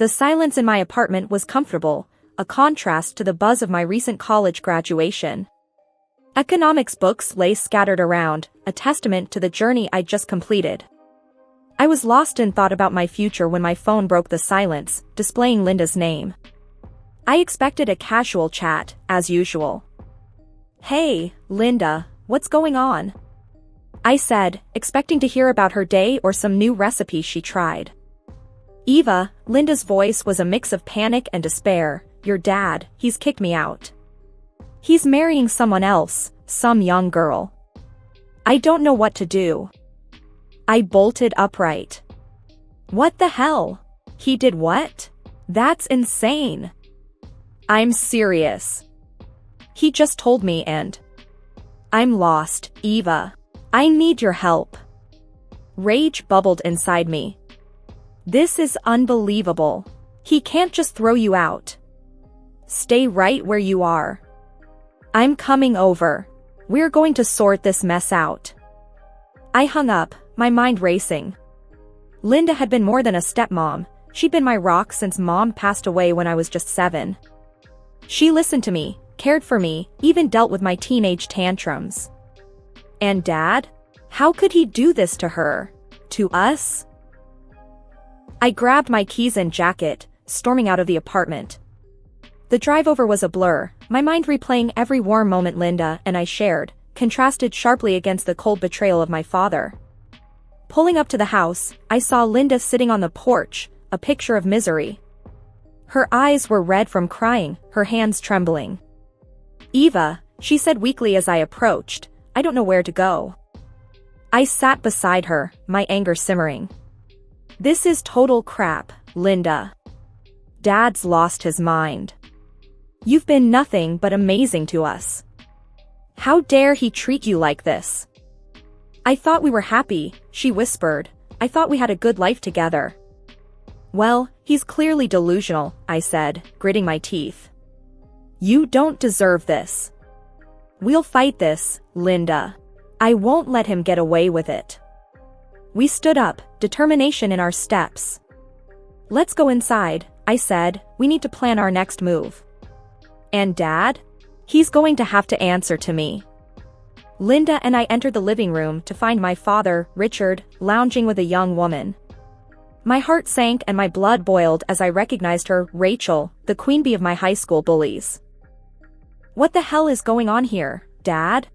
The silence in my apartment was comfortable, a contrast to the buzz of my recent college graduation. Economics books lay scattered around, a testament to the journey I'd just completed. I was lost in thought about my future when my phone broke the silence, displaying Linda's name. I expected a casual chat, as usual. "Hey, Linda, what's going on?" I said, expecting to hear about her day or some new recipe she tried. "Eva," Linda's voice was a mix of panic and despair, "your dad, he's kicked me out. He's marrying someone else, some young girl. I don't know what to do." I bolted upright. "What the hell? He did what? That's insane." "I'm serious. He just told me and..." "I'm lost, Eva. I need your help." Rage bubbled inside me. "This is unbelievable. He can't just throw you out. Stay right where you are. I'm coming over. We're going to sort this mess out." I hung up, my mind racing. Linda had been more than a stepmom. She'd been my rock since Mom passed away when I was just 7. She listened to me, cared for me, even dealt with my teenage tantrums. And Dad? How could he do this to her? To us? I grabbed my keys and jacket, storming out of the apartment. The drive over was a blur, my mind replaying every warm moment Linda and I shared, contrasted sharply against the cold betrayal of my father. Pulling up to the house, I saw Linda sitting on the porch, a picture of misery. Her eyes were red from crying, her hands trembling. "Eva," she said weakly as I approached, "I don't know where to go." I sat beside her, my anger simmering. "This is total crap, Linda. Dad's lost his mind. You've been nothing but amazing to us. How dare he treat you like this?" "I thought we were happy," she whispered. "I thought we had a good life together." "Well, he's clearly delusional," I said, gritting my teeth. "You don't deserve this. We'll fight this, Linda. I won't let him get away with it." We stood up, determination in our steps. "Let's go inside," I said, "we need to plan our next move." "And Dad? He's going to have to answer to me." Linda and I entered the living room to find my father, Richard, lounging with a young woman. My heart sank and my blood boiled as I recognized her, Rachel, the queen bee of my high school bullies. "What the hell is going on here, Dad?"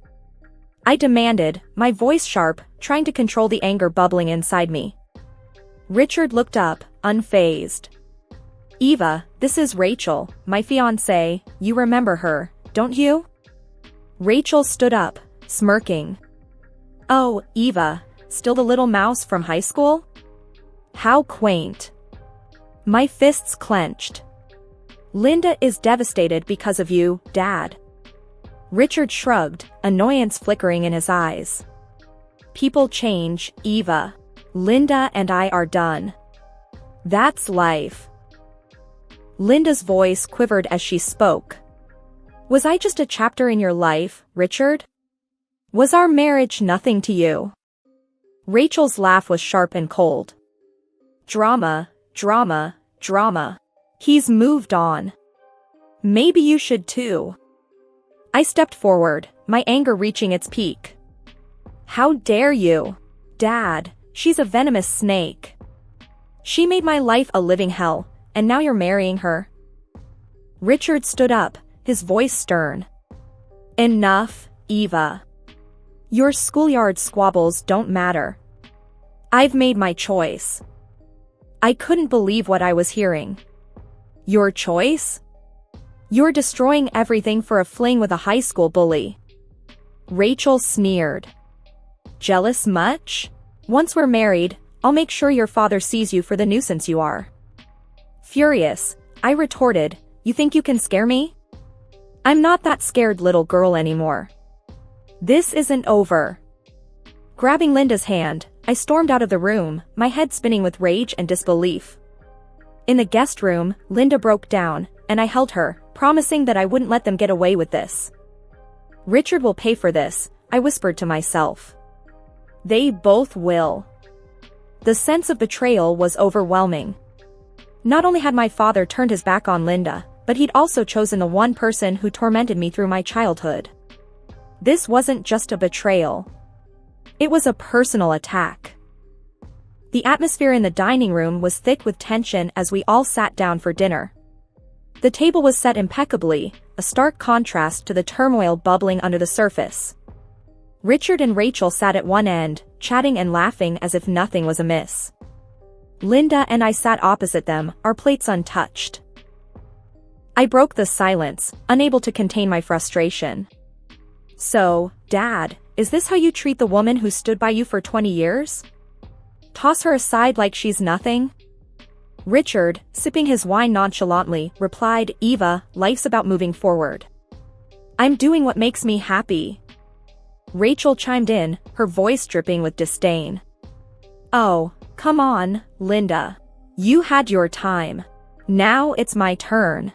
I demanded, my voice sharp, trying to control the anger bubbling inside me. Richard looked up, unfazed. "Eva, this is Rachel, my fiancée, you remember her, don't you?" Rachel stood up, smirking. "Oh, Eva, still the little mouse from high school? How quaint." My fists clenched. "Linda is devastated because of you, Dad." Richard shrugged, annoyance flickering in his eyes. "People change, Eva. Linda and I are done. That's life." Linda's voice quivered as she spoke. "Was I just a chapter in your life, Richard? Was our marriage nothing to you?" Rachel's laugh was sharp and cold. "Drama, drama, drama. He's moved on. Maybe you should too." I stepped forward, my anger reaching its peak. "How dare you? Dad, she's a venomous snake. She made my life a living hell, and now you're marrying her." Richard stood up, his voice stern. "Enough, Eva. Your schoolyard squabbles don't matter. I've made my choice." I couldn't believe what I was hearing. "Your choice? You're destroying everything for a fling with a high school bully." Rachel sneered. "Jealous much? Once we're married, I'll make sure your father sees you for the nuisance you are." Furious, I retorted, "You think you can scare me? I'm not that scared little girl anymore. This isn't over." Grabbing Linda's hand, I stormed out of the room, my head spinning with rage and disbelief. In the guest room, Linda broke down, and I held her, promising that I wouldn't let them get away with this. "Richard will pay for this," I whispered to myself. "They both will." The sense of betrayal was overwhelming. Not only had my father turned his back on Linda, but he'd also chosen the one person who tormented me through my childhood. This wasn't just a betrayal. It was a personal attack. The atmosphere in the dining room was thick with tension as we all sat down for dinner. The table was set impeccably, a stark contrast to the turmoil bubbling under the surface. Richard and Rachel sat at one end, chatting and laughing as if nothing was amiss. Linda and I sat opposite them, our plates untouched. I broke the silence, unable to contain my frustration. "So, Dad, is this how you treat the woman who stood by you for 20 years? Toss her aside like she's nothing?" Richard, sipping his wine nonchalantly, replied, "Eva, life's about moving forward. I'm doing what makes me happy." Rachel chimed in, her voice dripping with disdain. "Oh, come on, Linda. You had your time. Now it's my turn."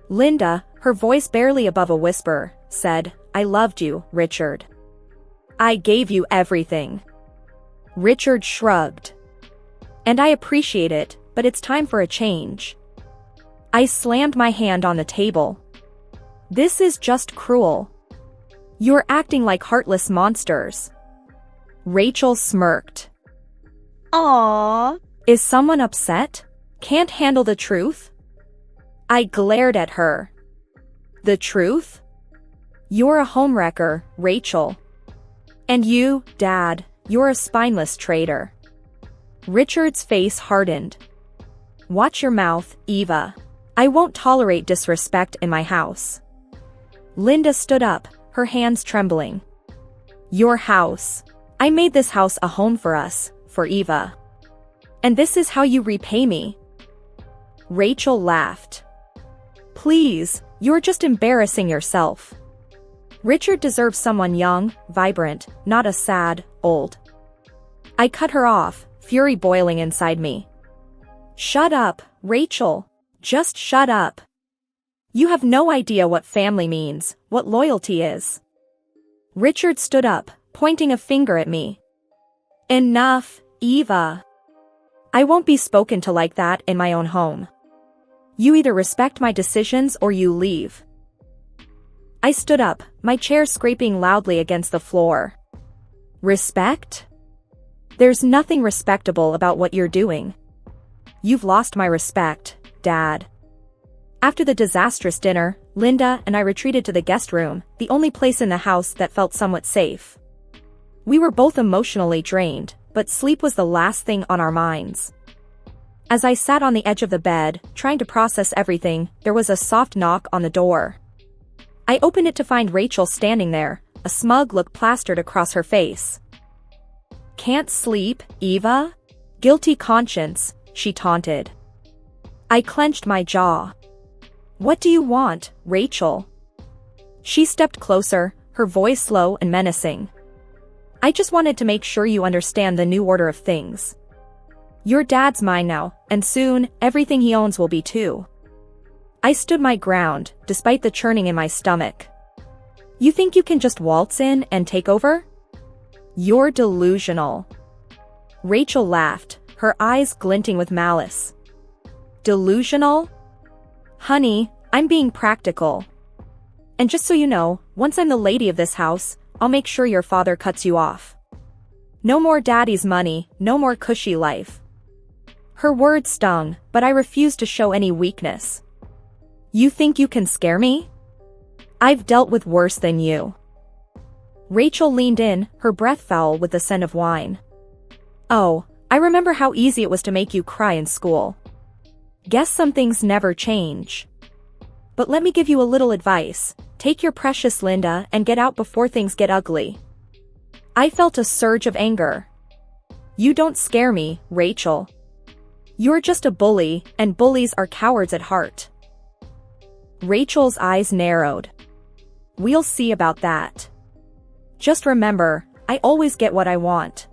Linda, her voice barely above a whisper, said, "I loved you, Richard. I gave you everything." Richard shrugged. "And I appreciate it, but it's time for a change." I slammed my hand on the table. "This is just cruel. You're acting like heartless monsters." Rachel smirked. Aww. "Is someone upset? Can't handle the truth?" I glared at her. "The truth? You're a homewrecker, Rachel. And you, Dad, you're a spineless traitor." Richard's face hardened. "Watch your mouth, Eva. I won't tolerate disrespect in my house." Linda stood up, her hands trembling. "Your house. I made this house a home for us, for Eva. And this is how you repay me?" Rachel laughed. "Please, you're just embarrassing yourself. Richard deserves someone young, vibrant, not a sad, old." I cut her off, fury boiling inside me. "Shut up, Rachel. Just shut up. You have no idea what family means, what loyalty is." Richard stood up, pointing a finger at me. "Enough, Eva. I won't be spoken to like that in my own home. You either respect my decisions or you leave." I stood up, my chair scraping loudly against the floor. "Respect? There's nothing respectable about what you're doing. You've lost my respect, Dad." After the disastrous dinner, Linda and I retreated to the guest room, the only place in the house that felt somewhat safe. We were both emotionally drained, but sleep was the last thing on our minds. As I sat on the edge of the bed, trying to process everything, there was a soft knock on the door. I opened it to find Rachel standing there, a smug look plastered across her face. "Can't sleep, Eva? Guilty conscience," she taunted. I clenched my jaw. "What do you want, Rachel?" She stepped closer, her voice slow and menacing. "I just wanted to make sure you understand the new order of things. Your dad's mine now, and soon, everything he owns will be too." I stood my ground, despite the churning in my stomach. "You think you can just waltz in and take over? You're delusional." Rachel laughed, her eyes glinting with malice. "Delusional? Honey, I'm being practical. And just so you know, once I'm the lady of this house, I'll make sure your father cuts you off. No more daddy's money, no more cushy life." Her words stung, but I refused to show any weakness. "You think you can scare me? I've dealt with worse than you." Rachel leaned in, her breath foul with the scent of wine. "Oh, I remember how easy it was to make you cry in school. Guess some things never change. But let me give you a little advice. Take your precious Linda and get out before things get ugly." I felt a surge of anger. "You don't scare me, Rachel. You're just a bully, and bullies are cowards at heart." Rachel's eyes narrowed. "We'll see about that. Just remember, I always get what I want.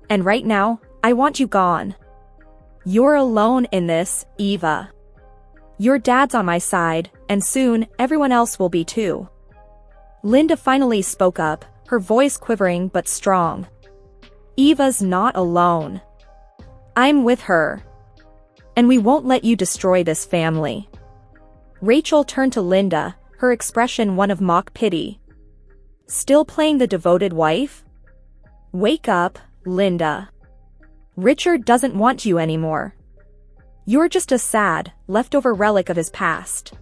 And right now, I want you gone. You're alone in this, Eva. Your dad's on my side, and soon, everyone else will be too." Linda finally spoke up, her voice quivering but strong. "Eva's not alone. I'm with her. And we won't let you destroy this family. Rachel turned to Linda, her expression one of mock pity. Still playing the devoted wife? Wake up, Linda. Richard doesn't want you anymore. You're just a sad, leftover relic of his past.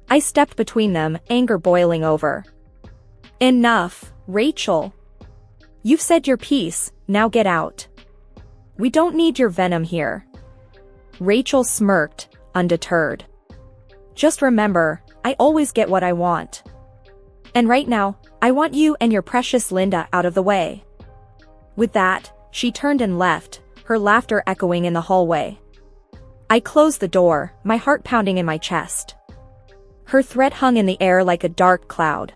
I stepped between them, anger boiling over. Enough, Rachel. You've said your piece, now get out. We don't need your venom here. Rachel smirked, undeterred. Just remember, I always get what I want. And right now, I want you and your precious Linda out of the way. With that, she turned and left, her laughter echoing in the hallway. I closed the door, my heart pounding in my chest. Her threat hung in the air like a dark cloud.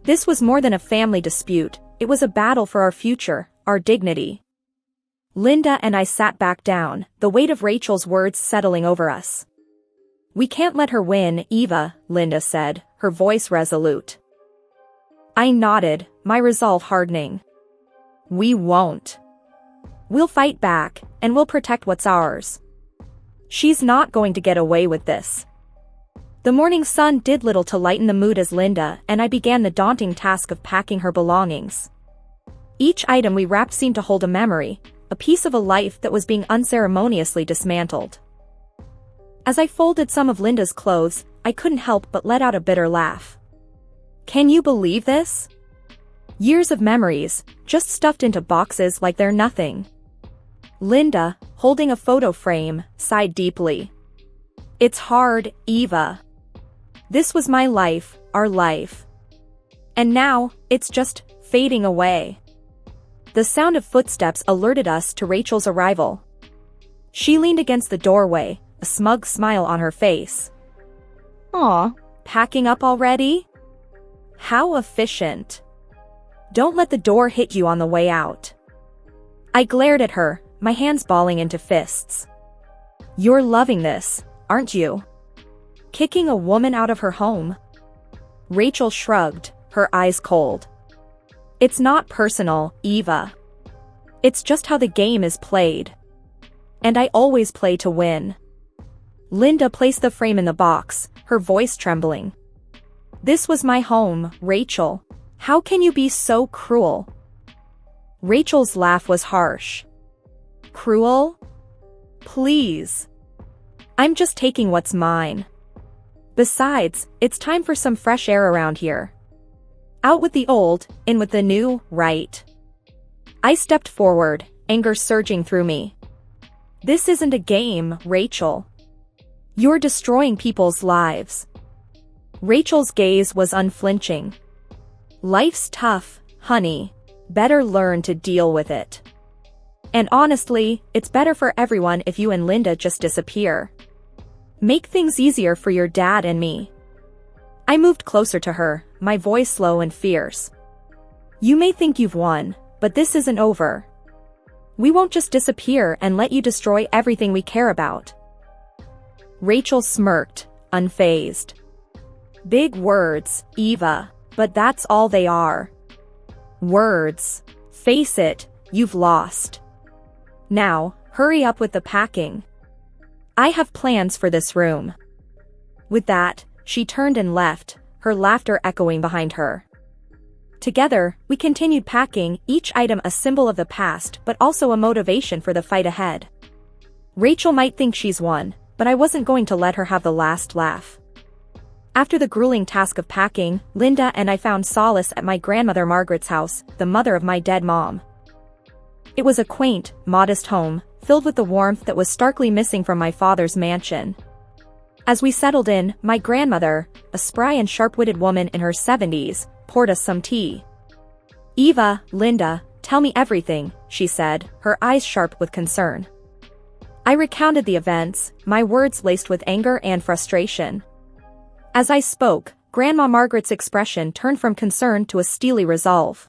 This was more than a family dispute, it was a battle for our future, our dignity. Linda and I sat back down, the weight of Rachel's words settling over us. We can't let her win, Eva, Linda said, her voice resolute. I nodded, my resolve hardening. We won't. We'll fight back, and we'll protect what's ours. She's not going to get away with this. The morning sun did little to lighten the mood as Linda and I began the daunting task of packing her belongings. Each item we wrapped seemed to hold a memory, a piece of a life that was being unceremoniously dismantled. As I folded some of Linda's clothes, I couldn't help but let out a bitter laugh. Can you believe this? Years of memories, just stuffed into boxes like they're nothing. Linda, holding a photo frame, sighed deeply. It's hard, Eva. This was my life, our life. And now, it's just fading away. The sound of footsteps alerted us to Rachel's arrival. She leaned against the doorway, a smug smile on her face. Aw, Packing up already? How efficient. Don't let the door hit you on the way out. I glared at her, my hands balling into fists. You're loving this, aren't you? Kicking a woman out of her home? Rachel shrugged, her eyes cold. It's not personal, Eva. It's just how the game is played. And I always play to win. Linda placed the frame in the box, her voice trembling. This was my home, Rachel. How can you be so cruel? Rachel's laugh was harsh. Cruel? Please. I'm just taking what's mine. Besides, it's time for some fresh air around here. Out with the old, in with the new, right? I stepped forward, anger surging through me. This isn't a game, Rachel. You're destroying people's lives. Rachel's gaze was unflinching. Life's tough, honey. Better learn to deal with it. And honestly, it's better for everyone if you and Linda just disappear. Make things easier for your dad and me. I moved closer to her, my voice slow and fierce. You may think you've won, but this isn't over. We won't just disappear and let you destroy everything we care about. Rachel smirked, unfazed. Big words, Eva, but that's all they are. Words. Face it, you've lost. Now, hurry up with the packing. I have plans for this room. With that, she turned and left, her laughter echoing behind her. Together, we continued packing, each item a symbol of the past but also a motivation for the fight ahead. Rachel might think she's won, but I wasn't going to let her have the last laugh. After the grueling task of packing, Linda and I found solace at my grandmother Margaret's house, the mother of my dead mom. It was a quaint, modest home, filled with the warmth that was starkly missing from my father's mansion. As we settled in, my grandmother, a spry and sharp-witted woman in her 70s, poured us some tea. Eva, Linda, tell me everything, she said, her eyes sharp with concern. I recounted the events, my words laced with anger and frustration. As I spoke, Grandma Margaret's expression turned from concern to a steely resolve.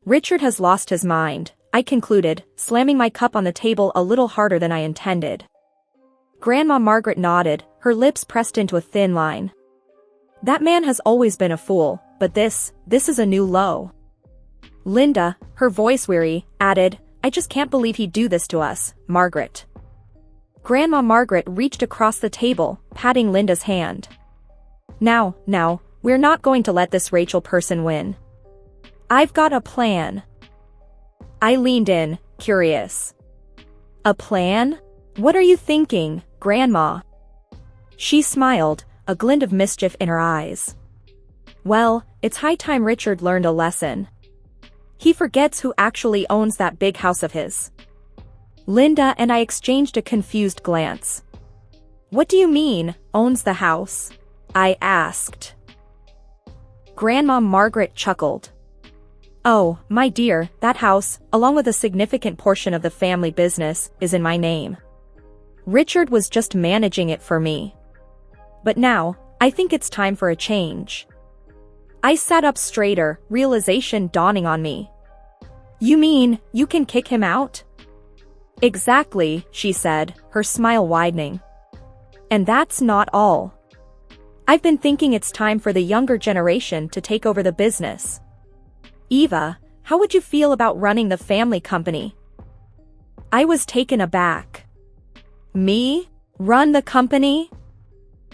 Richard has lost his mind, I concluded, slamming my cup on the table a little harder than I intended. Grandma Margaret nodded, her lips pressed into a thin line. That man has always been a fool, but this is a new low. Linda, her voice weary, added, I just can't believe he'd do this to us, Margaret. Grandma Margaret reached across the table, patting Linda's hand. Now, we're not going to let this Rachel person win. I've got a plan. I leaned in, curious. A plan? What are you thinking, Grandma? She smiled, a glint of mischief in her eyes. Well, it's high time Richard learned a lesson. He forgets who actually owns that big house of his. Linda and I exchanged a confused glance. What do you mean, owns the house? I asked. Grandma Margaret chuckled. Oh, my dear, that house, along with a significant portion of the family business, is in my name. Richard was just managing it for me. But now, I think it's time for a change. I sat up straighter, realization dawning on me. You mean, you can kick him out? Exactly, she said, her smile widening. And that's not all. I've been thinking it's time for the younger generation to take over the business. Eva, how would you feel about running the family company? I was taken aback. Me? Run the company?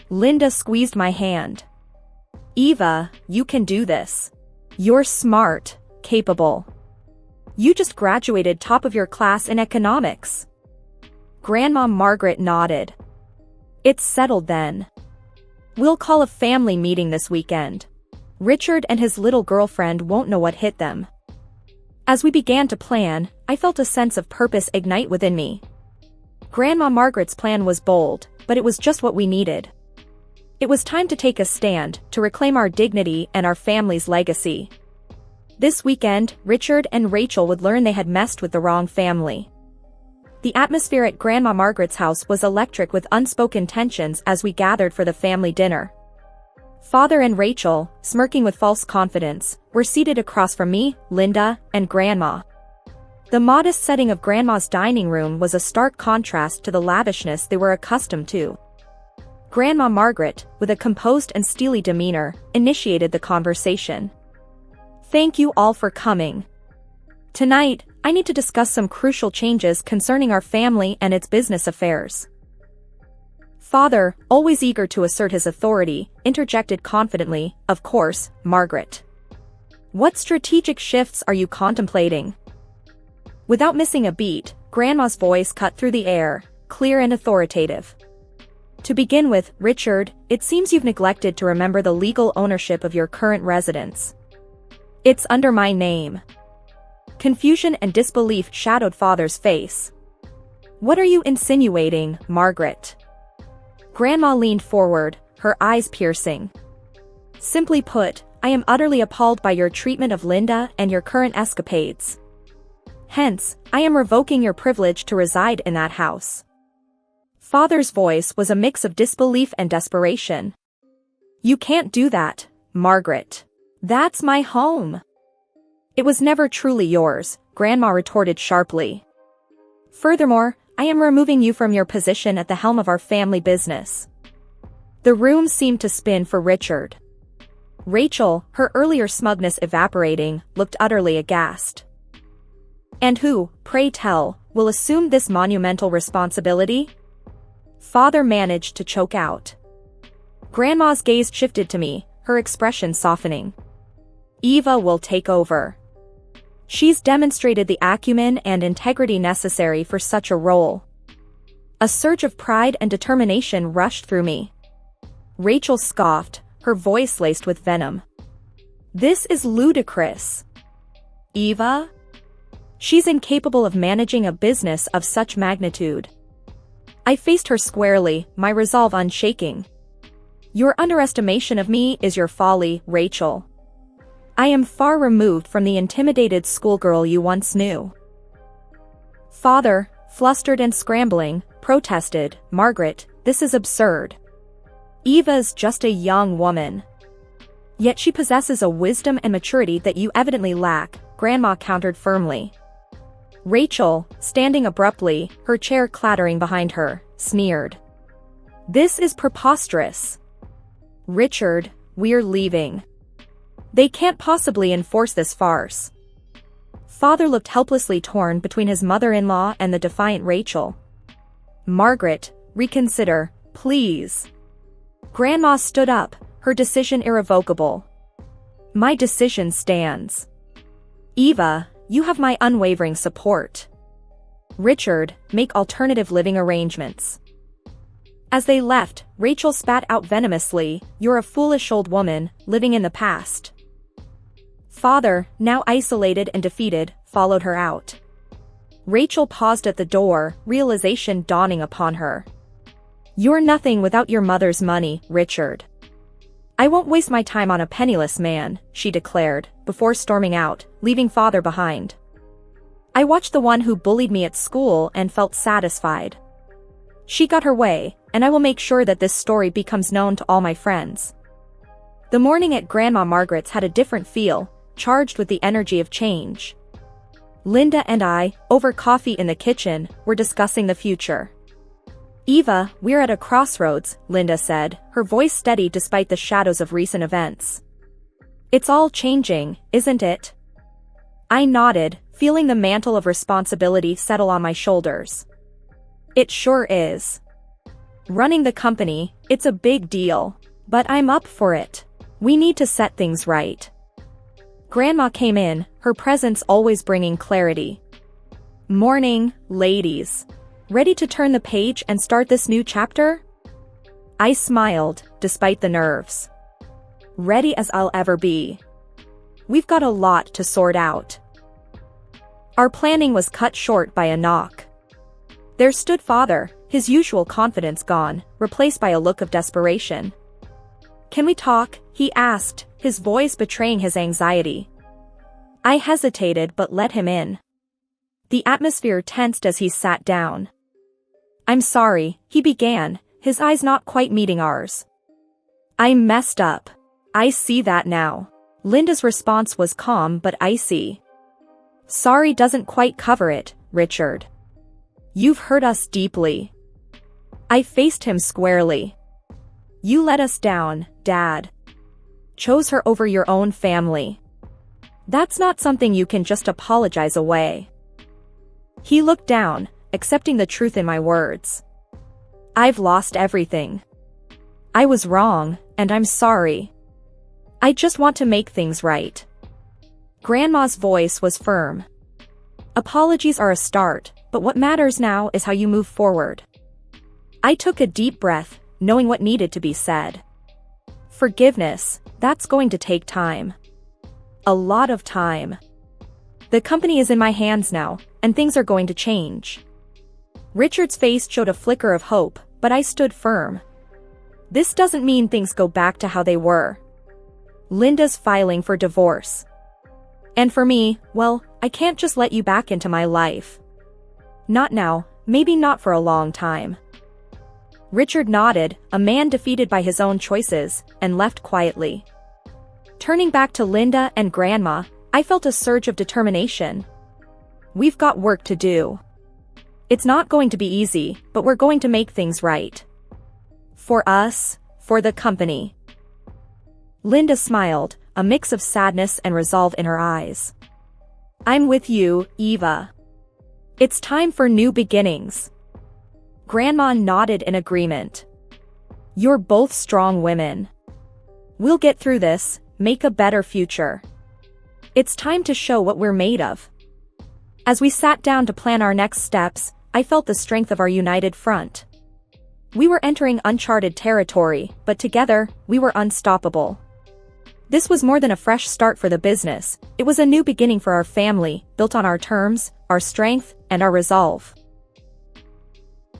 Linda squeezed my hand. Eva, you can do this. You're smart, capable. You just graduated top of your class in economics. Grandma Margaret nodded. It's settled then. We'll call a family meeting this weekend. Richard and his little girlfriend won't know what hit them. As we began to plan, I felt a sense of purpose ignite within me. Grandma Margaret's plan was bold, but it was just what we needed. It was time to take a stand, to reclaim our dignity and our family's legacy. This weekend, Richard and Rachel would learn they had messed with the wrong family. The atmosphere at Grandma Margaret's house was electric with unspoken tensions as we gathered for the family dinner. Father and Rachel, smirking with false confidence, were seated across from me, Linda, and Grandma. The modest setting of Grandma's dining room was a stark contrast to the lavishness they were accustomed to. Grandma Margaret, with a composed and steely demeanor, initiated the conversation. Thank you all for coming. Tonight, I need to discuss some crucial changes concerning our family and its business affairs. Father, always eager to assert his authority, interjected confidently, of course, Margaret. What strategic shifts are you contemplating? Without missing a beat, Grandma's voice cut through the air, clear and authoritative. To begin with, Richard, it seems you've neglected to remember the legal ownership of your current residence. It's under my name. Confusion and disbelief shadowed Father's face. What are you insinuating, Margaret? Grandma leaned forward, her eyes piercing. Simply put, I am utterly appalled by your treatment of Linda and your current escapades. Hence, I am revoking your privilege to reside in that house. Father's voice was a mix of disbelief and desperation. You can't do that, Margaret. That's my home. It was never truly yours, Grandma retorted sharply. Furthermore, I am removing you from your position at the helm of our family business. The room seemed to spin for Richard. Rachel, her earlier smugness evaporating, looked utterly aghast. And who, pray tell, will assume this monumental responsibility? Father managed to choke out. Grandma's gaze shifted to me, her expression softening. Eva will take over. She's demonstrated the acumen and integrity necessary for such a role. A surge of pride and determination rushed through me. Rachel scoffed, her voice laced with venom. This is ludicrous. Eva? She's incapable of managing a business of such magnitude. I faced her squarely, my resolve unshaking. Your underestimation of me is your folly, Rachel. I am far removed from the intimidated schoolgirl you once knew. Father, flustered and scrambling, protested, Margaret, this is absurd. Eva's just a young woman. Yet she possesses a wisdom and maturity that you evidently lack, Grandma countered firmly. Rachel, standing abruptly, her chair clattering behind her, sneered. This is preposterous. Richard, we're leaving. They can't possibly enforce this farce. Father looked helplessly torn between his mother-in-law and the defiant Rachel. Margaret, reconsider, please. Grandma stood up, her decision irrevocable. My decision stands. Eva, you have my unwavering support. Richard, make alternative living arrangements. As they left, Rachel spat out venomously, you're a foolish old woman, living in the past. Father, now isolated and defeated, followed her out. Rachel paused at the door, realization dawning upon her. You're nothing without your mother's money, Richard. I won't waste my time on a penniless man, she declared, before storming out, leaving father behind. I watched the one who bullied me at school and felt satisfied. She got her way, and I will make sure that this story becomes known to all my friends. The morning at Grandma Margaret's had a different feel, charged with the energy of change. Linda and I, over coffee in the kitchen, were discussing the future. Eva, we're at a crossroads, Linda said, her voice steady despite the shadows of recent events. It's all changing, isn't it? I nodded, feeling the mantle of responsibility settle on my shoulders. It sure is. Running the company, it's a big deal. But I'm up for it. We need to set things right. Grandma came in, her presence always bringing clarity. Morning, ladies. Ready to turn the page and start this new chapter? I smiled, despite the nerves. Ready as I'll ever be. We've got a lot to sort out. Our planning was cut short by a knock. There stood father, his usual confidence gone, replaced by a look of desperation. Can we talk? He asked, his voice betraying his anxiety. I hesitated but let him in. The atmosphere tensed as he sat down. I'm sorry, he began, his eyes not quite meeting ours. I messed up. I see that now. Linda's response was calm but icy. Sorry doesn't quite cover it, Richard. You've hurt us deeply. I faced him squarely. You let us down, Dad. Chose her over your own family. That's not something you can just apologize away. He looked down, accepting the truth in my words. I've lost everything. I was wrong, and I'm sorry. I just want to make things right. Grandma's voice was firm. Apologies are a start, but what matters now is how you move forward. I took a deep breath, knowing what needed to be said. Forgiveness, that's going to take time. A lot of time. The company is in my hands now, and things are going to change. Richard's face showed a flicker of hope, but I stood firm. This doesn't mean things go back to how they were. Linda's filing for divorce. And for me, well, I can't just let you back into my life. Not now, maybe not for a long time. Richard nodded, a man defeated by his own choices, and left quietly. Turning back to Linda and Grandma, I felt a surge of determination. We've got work to do. It's not going to be easy, but we're going to make things right. For us, for the company. Linda smiled, a mix of sadness and resolve in her eyes. I'm with you, Eva. It's time for new beginnings. Grandma nodded in agreement. You're both strong women. We'll get through this, make a better future. It's time to show what we're made of. As we sat down to plan our next steps, I felt the strength of our united front. We were entering uncharted territory, but together, we were unstoppable. This was more than a fresh start for the business, it was a new beginning for our family, built on our terms, our strength, and our resolve.